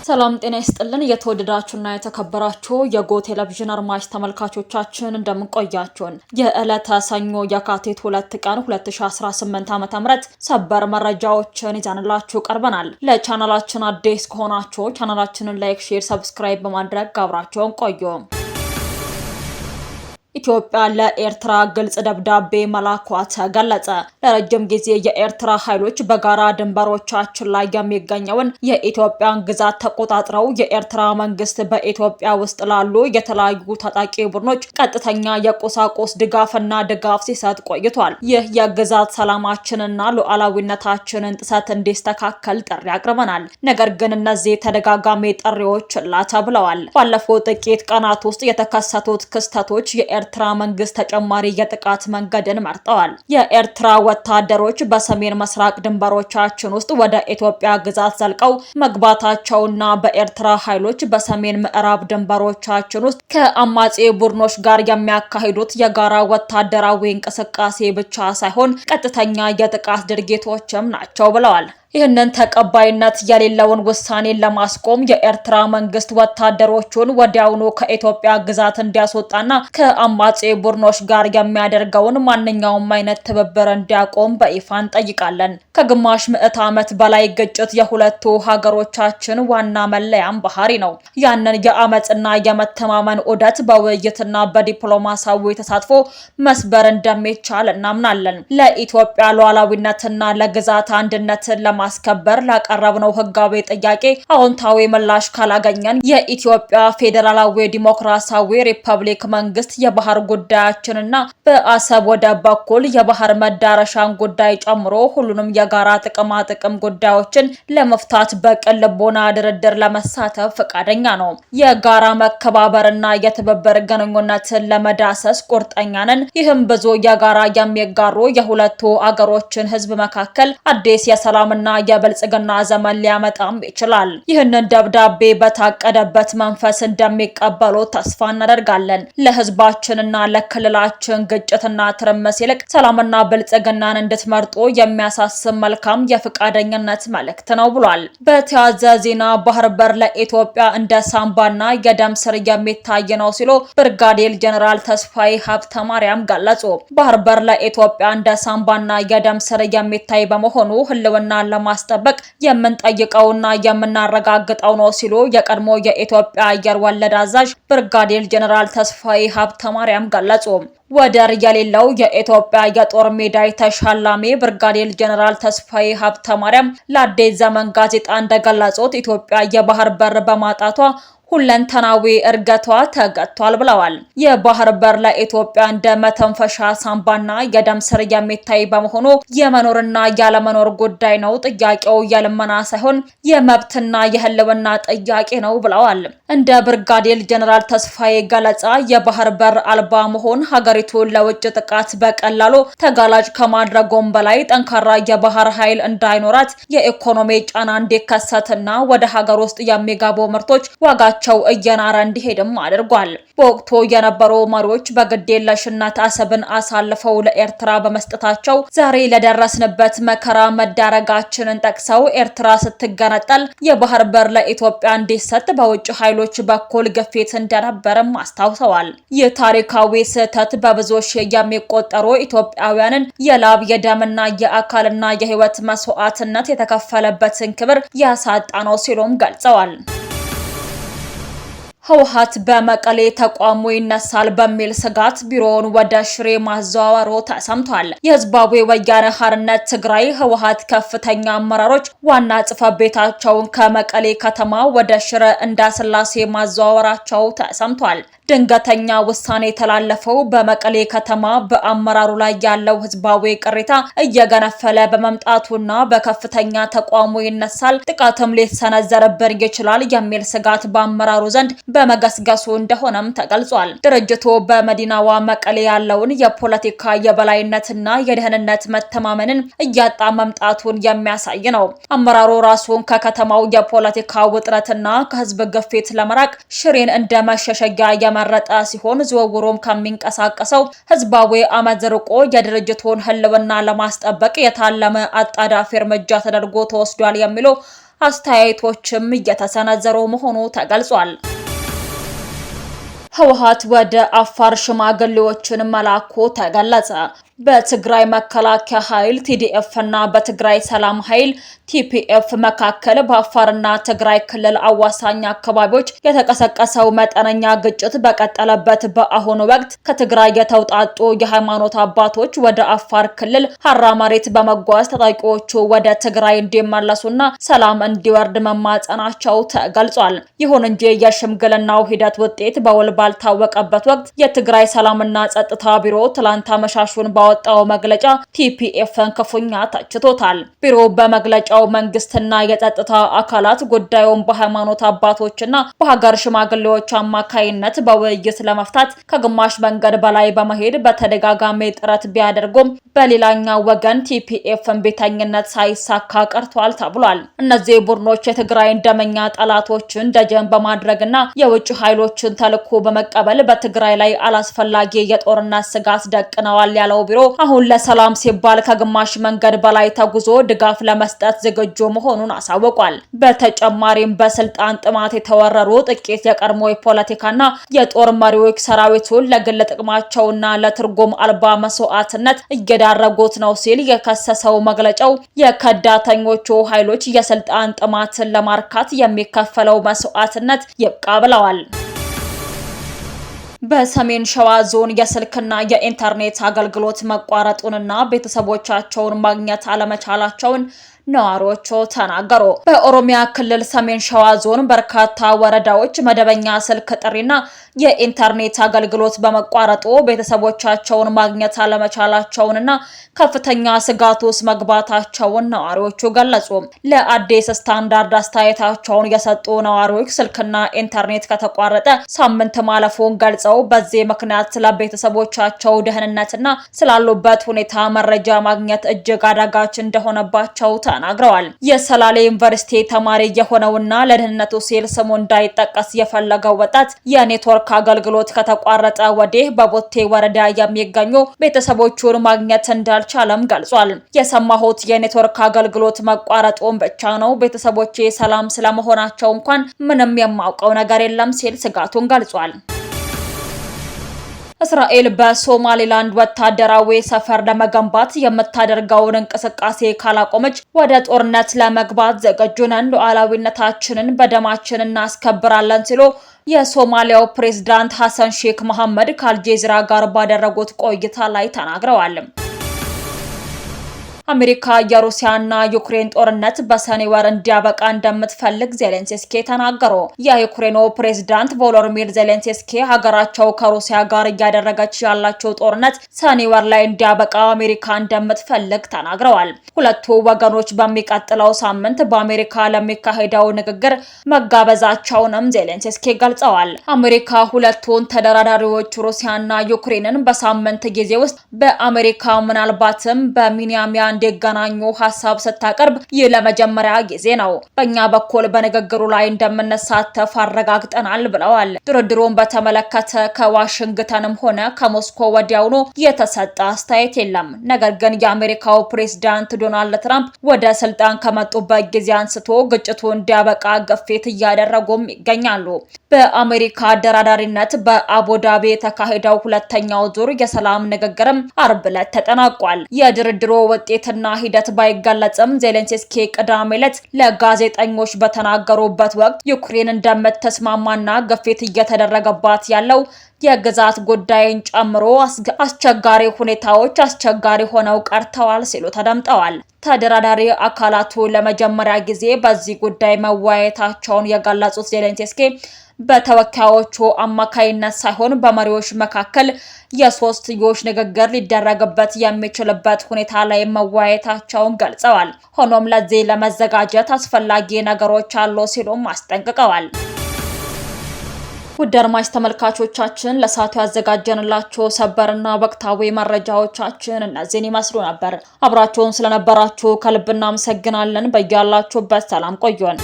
ሰላም ጤና ይስጥልን የተወደዳችሁና የተከበራችሁ የጎ ቴሌቪዥን አድማጭ ተመልካቾቻችን እንደምንቆያችሁን የዕለተ ሰኞ የካቲት 2 ቀን 2018 ዓ.ም ሰበር መረጃዎችን ይዘንላችሁ ቀርበናል። ለቻናላችን አዲስ ከሆናችሁ ቻናላችንን ላይክ፣ ሼር፣ ሰብስክራይብ በማድረግ አብራችሁን ቆዩ። ኢትዮጵያ ለኤርትራ ግልጽ ደብዳቤ መላኳ ተገለጸ። ለረጅም ጊዜ የኤርትራ ኃይሎች በጋራ ድንበሮቻችን ላይ የሚገኘውን የኢትዮጵያን ግዛት ተቆጣጥረው የኤርትራ መንግስት በኢትዮጵያ ውስጥ ላሉ የተለያዩ ታጣቂ ቡድኖች ቀጥተኛ የቁሳቁስ ድጋፍ ሲሰጥ ቆይቷል። ይህ የግዛት ሰላማችንና ሉዓላዊነታችንን ጥሰት እንዲስተካከል ጥሪ አቅርበናል። ነገር ግን እነዚህ ተደጋጋሚ ጥሪዎች ችላ ተብለዋል። ባለፉት ጥቂት ቀናት ውስጥ የተከሰቱት ክስተቶች የኤርትራ መንግስት ተጨማሪ የጥቃት መንገድን መርጠዋል። የኤርትራ ወታደሮች በሰሜን ምስራቅ ድንበሮቻችን ውስጥ ወደ ኢትዮጵያ ግዛት ዘልቀው መግባታቸውና በኤርትራ ኃይሎች በሰሜን ምዕራብ ድንበሮቻችን ውስጥ ከአማጺ ቡድኖች ጋር የሚያካሂዱት የጋራ ወታደራዊ እንቅስቃሴ ብቻ ሳይሆን ቀጥተኛ የጥቃት ድርጊቶችም ናቸው ብለዋል። ይህንን ተቀባይነት የሌለውን ውሳኔን ለማስቆም የኤርትራ መንግስት ወታደሮቹን ወዲያውኑ ከኢትዮጵያ ግዛት እንዲያስወጣና ከአማጺ ቡድኖች ጋር የሚያደርገውን ማንኛውም አይነት ትብብር እንዲያቆም በይፋ እንጠይቃለን። ከግማሽ ምዕተ ዓመት በላይ ግጭት የሁለቱ ሀገሮቻችን ዋና መለያም ባህሪ ነው። ያንን የአመጽና የመተማመን ዑደት በውይይትና በዲፕሎማሲያዊ ተሳትፎ መስበር እንደሚቻል እናምናለን። ለኢትዮጵያ ሉዓላዊነትና ለግዛት አንድነትን ማስከበር ላቀረብነው ህጋዊ ጥያቄ አዎንታዊ ምላሽ ካላገኘን የኢትዮጵያ ፌዴራላዊ ዲሞክራሲያዊ ሪፐብሊክ መንግስት የባህር ጉዳያችንና በአሰብ ወደብ በኩል የባህር መዳረሻን ጉዳይ ጨምሮ ሁሉንም የጋራ ጥቅም ጉዳዮችን ለመፍታት በቅን ልቦና ድርድር ለመሳተፍ ፈቃደኛ ነው። የጋራ መከባበርና የትብብር ግንኙነትን ለመዳሰስ ቁርጠኛ ነን። ይህም ብዙ የጋራ የሚጋሩ የሁለቱ አገሮችን ህዝብ መካከል አዲስ የሰላምና የብልጽግና ዘመን ሊያመጣም ይችላል። ይህንን ደብዳቤ በታቀደበት መንፈስ እንደሚቀበሉ ተስፋ እናደርጋለን። ለህዝባችንና ለክልላችን ግጭትና ትርምስ ይልቅ ሰላምና ብልጽግናን እንድትመርጡ የሚያሳስብ መልካም የፍቃደኝነት መልእክት ነው ብሏል። በተያያዘ ዜና ባህር በር ለኢትዮጵያ እንደ ሳምባና የደም ስር የሚታይ ነው ሲሉ ብርጋዴር ጀነራል ተስፋዬ ሀብተ ማርያም ገለጹ። ባህር በር ለኢትዮጵያ እንደ ሳምባና የደም ስር የሚታይ በመሆኑ ህልውና ለማስጠበቅ የምንጠይቀውና የምናረጋግጠው ነው ሲሉ የቀድሞ የኢትዮጵያ አየር ወለድ አዛዥ ብርጋዴር ጀነራል ተስፋዬ ሀብተ ማርያም ገለጹ። ወደር የሌለው የኢትዮጵያ የጦር ሜዳ ተሻላሚ ብርጋዴር ጀነራል ተስፋዬ ሀብተ ማርያም ለአዲስ ዘመን ጋዜጣ እንደገለጹት ኢትዮጵያ የባህር በር በማጣቷ ሁለንተናዊ እርገቷ ተገቷል ብለዋል። የባህር በር ለኢትዮጵያ እንደ መተንፈሻ ሳምባና የደም ስር የሚታይ በመሆኑ የመኖርና ያለመኖር ጉዳይ ነው። ጥያቄው የልመና ሳይሆን የመብትና የህልውና ጥያቄ ነው ብለዋል። እንደ ብርጋዴር ጀነራል ተስፋዬ ገለጻ የባህር በር አልባ መሆን ሀገሪቱን ለውጭ ጥቃት በቀላሉ ተጋላጭ ከማድረጉም በላይ ጠንካራ የባህር ኃይል እንዳይኖራት የኢኮኖሚ ጫና እንዲከሰትና ወደ ሀገር ውስጥ የሚገቡ ምርቶች ዋጋ እየናረ እንዲሄድም አድርጓል። በወቅቱ የነበሩ መሪዎች በግዴለሽነት አሰብን አሳልፈው ለኤርትራ በመስጠታቸው ዛሬ ለደረስንበት መከራ መዳረጋችንን ጠቅሰው ኤርትራ ስትገነጠል የባህር በር ለኢትዮጵያ እንዲሰጥ በውጭ ኃይሎች በኩል ግፊት እንደነበርም አስታውሰዋል። ይህ ታሪካዊ ስህተት በብዙ ሺህ የሚቆጠሩ ኢትዮጵያውያንን የላብ የደምና የአካልና የህይወት መስዋዕትነት የተከፈለበትን ክብር ያሳጣ ነው ሲሉም ገልጸዋል። ህወሓት በመቀሌ ተቋሙ ይነሳል በሚል ስጋት ቢሮውን ወደ ሽሬ ማዘዋወሩ ተሰምቷል። የህዝባዊ ወያነ ሓርነት ትግራይ ህወሓት ከፍተኛ አመራሮች ዋና ጽሕፈት ቤታቸውን ከመቀሌ ከተማ ወደ ሽረ እንዳስላሴ ማዘዋወራቸው ተሰምቷል። ድንገተኛ ውሳኔ የተላለፈው በመቀሌ ከተማ በአመራሩ ላይ ያለው ህዝባዊ ቅሬታ እየገነፈለ በመምጣቱና በከፍተኛ ተቋሙ ይነሳል ጥቃትም ሊሰነዘርብን ይችላል የሚል ስጋት በአመራሩ ዘንድ በመገስገሱ እንደሆነም ተገልጿል። ድርጅቱ በመዲናዋ መቀሌ ያለውን የፖለቲካ የበላይነትና የደህንነት መተማመንን እያጣ መምጣቱን የሚያሳይ ነው። አመራሩ ራሱን ከከተማው የፖለቲካ ውጥረትና ከህዝብ ግፊት ለመራቅ ሽሬን እንደ መሸሸጊያ የመረጠ ሲሆን ዝውውሩም ከሚንቀሳቀሰው ህዝባዊ አመጽ ርቆ የድርጅቱን ህልውና ለማስጠበቅ የታለመ አጣዳፊ እርምጃ ተደርጎ ተወስዷል የሚሉ አስተያየቶችም እየተሰነዘሩ መሆኑ ተገልጿል። ህወሓት ወደ አፋር ሽማግሌዎችን መላኩ ተገለጸ። በትግራይ መከላከያ ኃይል TDF እና በትግራይ ሰላም ኃይል TPF መካከል በአፋርና ትግራይ ክልል አዋሳኝ አካባቢዎች የተቀሰቀሰው መጠነኛ ግጭት በቀጠለበት በአሁኑ ወቅት ከትግራይ የተውጣጡ የሃይማኖት አባቶች ወደ አፋር ክልል ሀራ መሬት በመጓዝ ተጠቂዎቹ ወደ ትግራይ እንዲመለሱና ሰላም እንዲወርድ መማጸናቸው ተገልጿል። ይሁን እንጂ የሽምግልናው ሂደት ውጤት በውል ባልታወቀበት ወቅት የትግራይ ሰላምና ጸጥታ ቢሮ ትላንት አመሻሹን ባወጣው መግለጫ TPFን ክፉኛ ተችቶታል። ቢሮ በመግለጫው መንግስትና የጸጥታ አካላት ጉዳዩን በሃይማኖት አባቶችና በሀገር ሽማግሌዎች አማካይነት በውይይት ለመፍታት ከግማሽ መንገድ በላይ በመሄድ በተደጋጋሚ ጥረት ቢያደርጉም በሌላኛው ወገን TPFን ቤተኝነት ሳይሳካ ቀርቷል ተብሏል። እነዚህ ቡድኖች የትግራይን ደመኛ ጠላቶችን ደጀን በማድረግና የውጭ ኃይሎችን ተልዕኮ በመቀበል በትግራይ ላይ አላስፈላጊ የጦርነት ስጋት ደቅነዋል ያለው ቢሮ አሁን ለሰላም ሲባል ከግማሽ መንገድ በላይ ተጉዞ ድጋፍ ለመስጠት ዝግጁ መሆኑን አሳውቋል። በተጨማሪም በስልጣን ጥማት የተወረሩ ጥቂት የቀድሞ የፖለቲካና የጦር መሪዎች ሰራዊቱን ለግል ጥቅማቸውና ለትርጉም አልባ መስዋዕትነት እየዳረጉት ነው ሲል የከሰሰው መግለጫው የከዳተኞቹ ኃይሎች የስልጣን ጥማትን ለማርካት የሚከፈለው መስዋዕትነት ይብቃ ብለዋል። በሰሜን ሸዋ ዞን የስልክና የኢንተርኔት አገልግሎት መቋረጡንና ቤተሰቦቻቸውን ማግኘት አለመቻላቸውን ነዋሪዎቹ ተናገሩ። በኦሮሚያ ክልል ሰሜን ሸዋ ዞን በርካታ ወረዳዎች መደበኛ ስልክ ጥሪና የኢንተርኔት አገልግሎት በመቋረጡ ቤተሰቦቻቸውን ማግኘት አለመቻላቸውንና ከፍተኛ ስጋት ውስጥ መግባታቸውን ነዋሪዎቹ ገለጹ። ለአዲስ ስታንዳርድ አስተያየታቸውን የሰጡ ነዋሪዎች ስልክና ኢንተርኔት ከተቋረጠ ሳምንት ማለፉን ገልጸው በዚህ ምክንያት ስለ ቤተሰቦቻቸው ደህንነትና ስላሉበት ሁኔታ መረጃ ማግኘት እጅግ አዳጋች እንደሆነባቸው ተናግረዋል። የሰላሌ ዩኒቨርሲቲ ተማሪ የሆነውና ለደህንነቱ ሲል ስሙ እንዳይጠቀስ የፈለገው ወጣት የኔትወርክ አገልግሎት ከተቋረጠ ወዲህ በቦቴ ወረዳ የሚገኙ ቤተሰቦቹን ማግኘት እንዳልቻለም ገልጿል። የሰማሁት የኔትወርክ አገልግሎት መቋረጡን ብቻ ነው። ቤተሰቦቼ ሰላም ስለመሆናቸው እንኳን ምንም የማውቀው ነገር የለም ሲል ስጋቱን ገልጿል። እስራኤል በሶማሊላንድ ወታደራዊ ሰፈር ለመገንባት የምታደርገውን እንቅስቃሴ ካላቆመች ወደ ጦርነት ለመግባት ዝግጁ ነን፣ ሉዓላዊነታችንን በደማችን እናስከብራለን ሲሉ የሶማሊያው ፕሬዝዳንት ሐሰን ሼክ መሐመድ ከአልጀዚራ ጋር ባደረጉት ቆይታ ላይ ተናግረዋል። አሜሪካ የሩሲያና ዩክሬን ጦርነት በሰኔ ወር እንዲያበቃ እንደምትፈልግ ዜሌንስኪ ተናገሩ። የዩክሬኑ ፕሬዝዳንት ቮሎዲሚር ዜሌንስኪ ሀገራቸው ከሩሲያ ጋር እያደረገች ያላቸው ጦርነት ሰኔ ወር ላይ እንዲያበቃ አሜሪካ እንደምትፈልግ ተናግረዋል። ሁለቱ ወገኖች በሚቀጥለው ሳምንት በአሜሪካ ለሚካሄደው ንግግር መጋበዛቸውንም ዜሌንስኪ ገልጸዋል። አሜሪካ ሁለቱን ተደራዳሪዎች ሩሲያና ዩክሬንን በሳምንት ጊዜ ውስጥ በአሜሪካ ምናልባትም በሚኒያሚያ እንዲገናኙ ሀሳብ ስታቀርብ ይህ ለመጀመሪያ ጊዜ ነው። በእኛ በኩል በንግግሩ ላይ እንደምንሳተፍ አረጋግጠናል ብለዋል። ድርድሩን በተመለከተ ከዋሽንግተንም ሆነ ከሞስኮ ወዲያውኑ የተሰጠ አስተያየት የለም። ነገር ግን የአሜሪካው ፕሬዝዳንት ዶናልድ ትራምፕ ወደ ስልጣን ከመጡበት ጊዜ አንስቶ ግጭቱ እንዲያበቃ ግፊት እያደረጉም ይገኛሉ። በአሜሪካ አደራዳሪነት በአቡዳቢ የተካሄደው ሁለተኛው ዙር የሰላም ንግግርም አርብ ዕለት ተጠናቋል። የድርድሩ ውጤትና ሂደት ባይገለጽም ዜሌንስኪ ቅዳሜ ዕለት ለጋዜጠኞች በተናገሩበት ወቅት ዩክሬን እንደምትስማማና ግፊት እየተደረገባት ያለው የግዛት ጉዳይን ጨምሮ አስቸጋሪ ሁኔታዎች አስቸጋሪ ሆነው ቀርተዋል ሲሉ ተደምጠዋል። ተደራዳሪ አካላቱ ለመጀመሪያ ጊዜ በዚህ ጉዳይ መወያየታቸውን የገለጹት ዜሌንስኪ በተወካዮቹ አማካይነት ሳይሆን በመሪዎች መካከል የሶስትዮሽ ንግግር ሊደረግበት የሚችልበት ሁኔታ ላይ መወያየታቸውን ገልጸዋል። ሆኖም ለዚህ ለመዘጋጀት አስፈላጊ ነገሮች አሉ ሲሉም አስጠንቅቀዋል። ውድ አድማጭ ተመልካቾቻችን ለሰዓቱ ያዘጋጀንላችሁ ሰበርና ወቅታዊ መረጃዎቻችን እነዚህን ይመስሉ ነበር። አብራችሁን ስለነበራችሁ ከልብ እናመሰግናለን። በያላችሁበት ሰላም ቆዩን።